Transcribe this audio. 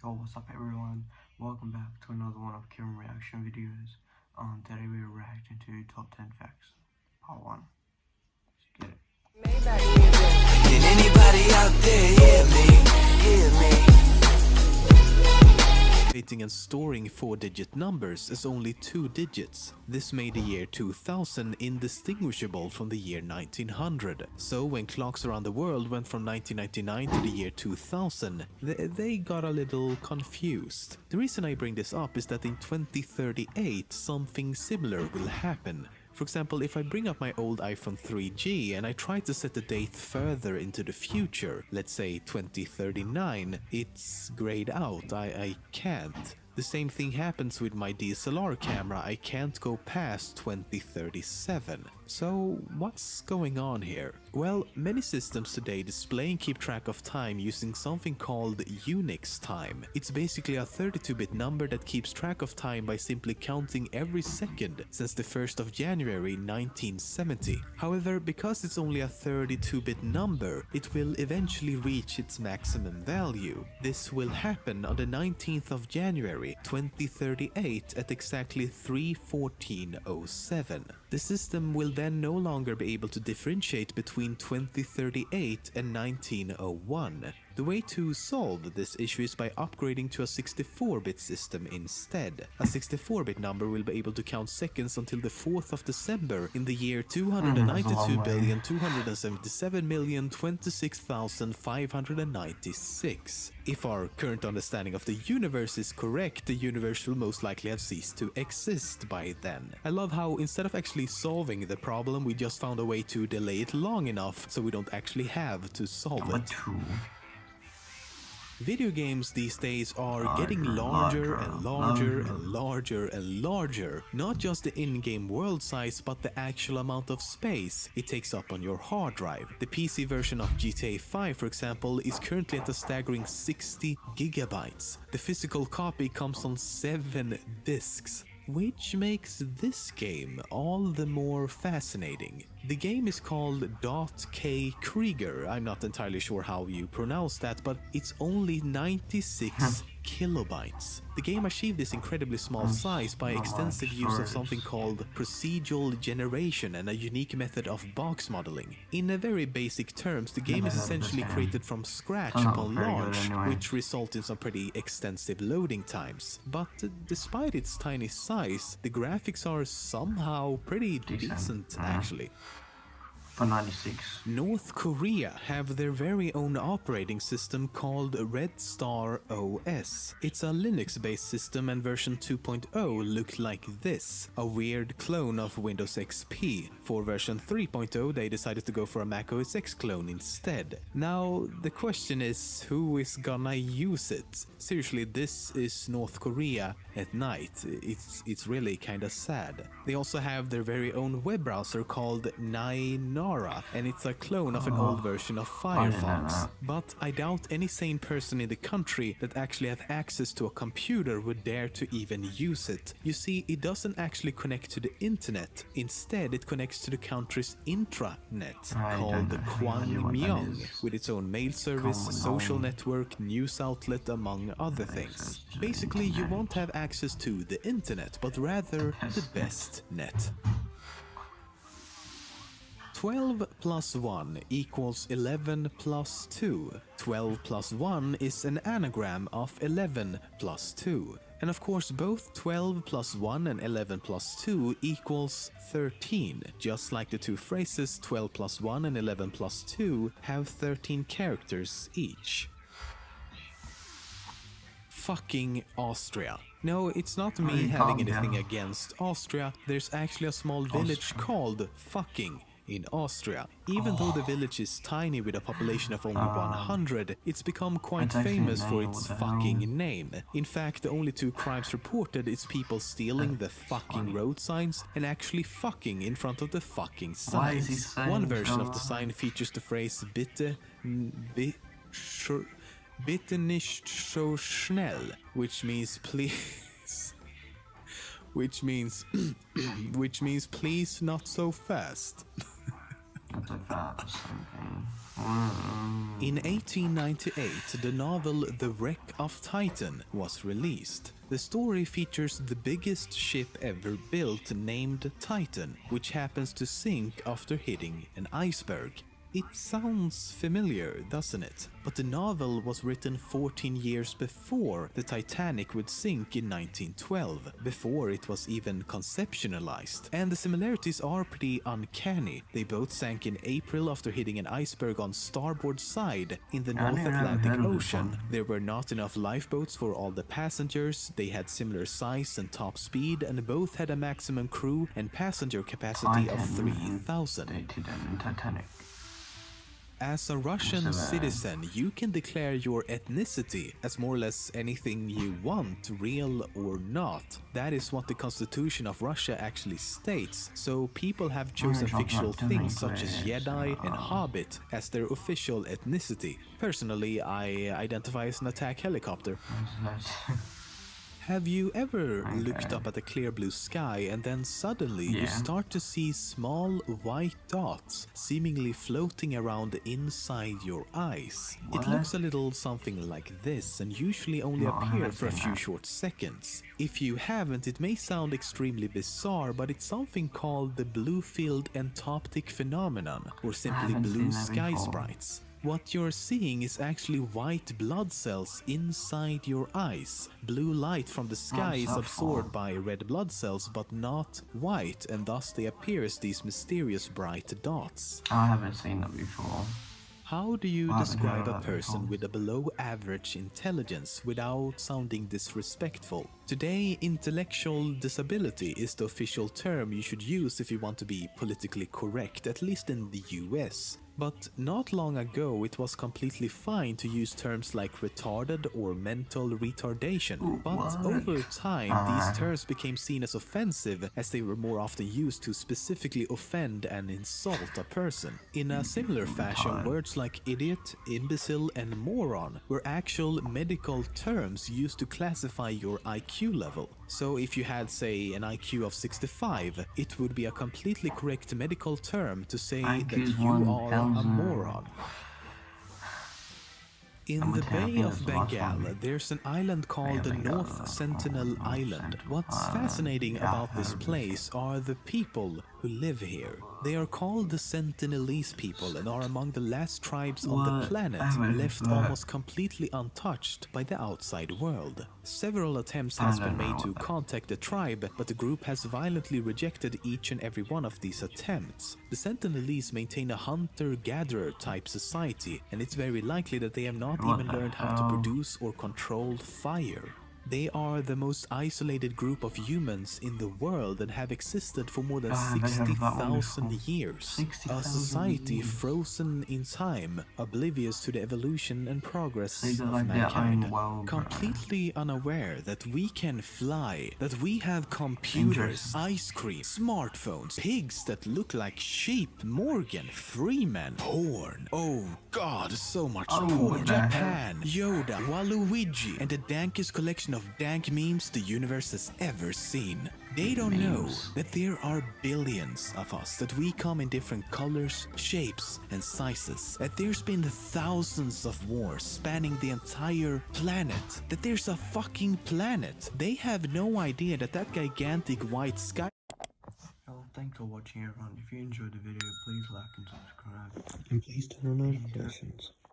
Yo, what's up everyone? Welcome back to another one of Kieran reaction videos. Today we're reacting to Top 10 Facts, Part 1. Let's get it. Can anybody out there hear me? Hear me? And storing 4-digit numbers as only 2 digits. This made the year 2000 indistinguishable from the year 1900. So when clocks around the world went from 1999 to the year 2000, they got a little confused. The reason I bring this up is that in 2038 something similar will happen. For example, if I bring up my old iPhone 3G and I try to set the date further into the future, let's say 2039, it's grayed out. I can't. The same thing happens with my DSLR camera. I can't go past 2037. So what's going on here? Well, many systems today display and keep track of time using something called Unix time. It's basically a 32-bit number that keeps track of time by simply counting every second since the 1st of January 1970. However, because it's only a 32-bit number, it will eventually reach its maximum value. This will happen on the 19th of January 2038 at exactly 3:14:07. The system will then no longer be able to differentiate between 2038 and 1901. The way to solve this issue is by upgrading to a 64-bit system instead. A 64-bit number will be able to count seconds until the 4th of December in the year 292,277,026,596. If our current understanding of the universe is correct, the universe will most likely have ceased to exist by then. I love how instead of actually solving the problem, we just found a way to delay it long enough so we don't actually have to solve it. Video games these days are getting larger and larger and larger and larger. Not just the in-game world size, but the actual amount of space it takes up on your hard drive. The PC version of GTA 5, for example, is currently at a staggering 60 gigabytes. The physical copy comes on 7 discs, which makes this game all the more fascinating. The game is called .K Krieger. I'm not entirely sure how you pronounce that, but it's only 96 kilobytes. The game achieved this incredibly small size by extensive use of something called procedural generation and a unique method of box modeling. In a very basic terms, the game is essentially created from scratch upon launch, which results in some pretty extensive loading times. But despite its tiny size, the graphics are somehow pretty decent actually. For 96. North Korea have their very own operating system called Red Star OS. It's a Linux-based system and version 2.0 looked like this, a weird clone of Windows XP. For version 3.0 they decided to go for a Mac OS X clone instead. Now the question is, who is gonna use it? Seriously, this is North Korea at night. It's really kinda sad. They also have their very own web browser called Nine, and it's a clone of an old version of Firefox. But I doubt any sane person in the country that actually have access to a computer would dare to even use it. You see, it doesn't actually connect to the internet. Instead, it connects to the country's intranet, called Kwangmyong, with its own mail service, social network, news outlet, among other things. Basically, you won't have access to the internet, but rather the best net. 12 plus 1 equals 11 plus 2. 12 plus 1 is an anagram of 11 plus 2. And of course, both 12 plus 1 and 11 plus 2 equals 13. Just like the two phrases 12 plus 1 and 11 plus 2 have 13 characters each. Fucking Austria. No, it's not me having anything against Austria. There's actually a small village called Fucking in Austria. Even though the village is tiny with a population of only 100, it's become quite famous for its fucking name. In fact, the only 2 crimes reported is people stealing the fucking road signs and actually fucking in front of the fucking signs. One version of the sign features the phrase bitte nicht so schnell, which means please which means please not so fast. It's like that or something. In 1898, the novel The Wreck of Titan was released. The story features the biggest ship ever built named Titan, which happens to sink after hitting an iceberg. It sounds familiar, doesn't it? But the novel was written 14 years before the Titanic would sink in 1912, before it was even conceptualized. And the similarities are pretty uncanny. They both sank in April after hitting an iceberg on starboard side in the North Atlantic Ocean. There were not enough lifeboats for all the passengers, they had similar size and top speed, and both had a maximum crew and passenger capacity of 3,000. Dated in Titanic. As a Russian citizen, you can declare your ethnicity as more or less anything you want, real or not. That is what the Constitution of Russia actually states, so people have chosen fictional things such as Jedi and Hobbit as their official ethnicity. Personally, I identify as an attack helicopter. Have you ever looked up at a clear blue sky and then suddenly you start to see small white dots seemingly floating around inside your eyes? It looks a little something like this and usually only appear for a few short seconds. If you haven't, it may sound extremely bizarre, but it's something called the blue-field entoptic phenomenon, or simply blue sky sprites. What you're seeing is actually white blood cells inside your eyes. Blue light from the sky is absorbed by red blood cells, but not white, and thus they appear as these mysterious bright dots. I haven't seen that before. How do you describe a person with a below average intelligence without sounding disrespectful? Today, intellectual disability is the official term you should use if you want to be politically correct, at least in the US. But not long ago, it was completely fine to use terms like retarded or mental retardation. But over time, these terms became seen as offensive as they were more often used to specifically offend and insult a person. In a similar fashion, words like idiot, imbecile, and moron were actual medical terms used to classify your IQ level. So if you had, say, an IQ of 65, it would be a completely correct medical term to say that you are a moron. In the Bay of Bengal, there's an island called the North Sentinel Island. What's fascinating about this place are the people who live here. They are called the Sentinelese people and are among the last tribes on the planet left almost completely untouched by the outside world. Several attempts has been made to contact the tribe, but the group has violently rejected each and every one of these attempts. The Sentinelese maintain a hunter-gatherer type society, and it's very likely that they have not even learned how to produce or control fire. They are the most isolated group of humans in the world and have existed for more than 60,000 years. A society frozen in time, oblivious to the evolution and progress of mankind. Completely unaware that we can fly, that we have computers, ice cream, smartphones, pigs that look like sheep, Morgan Freeman, porn. Oh god, so much porn. Japan, Yoda, Waluigi, and the dankest collection of dank memes the universe has ever seen. They don't know that there are billions of us, that we come in different colors, shapes, and sizes, that there's been thousands of wars spanning the entire planet, that there's a fucking planet. They have no idea that that gigantic white sky. Well, thanks for watching everyone. If you enjoyed the video, please like and subscribe. And please turn on notifications.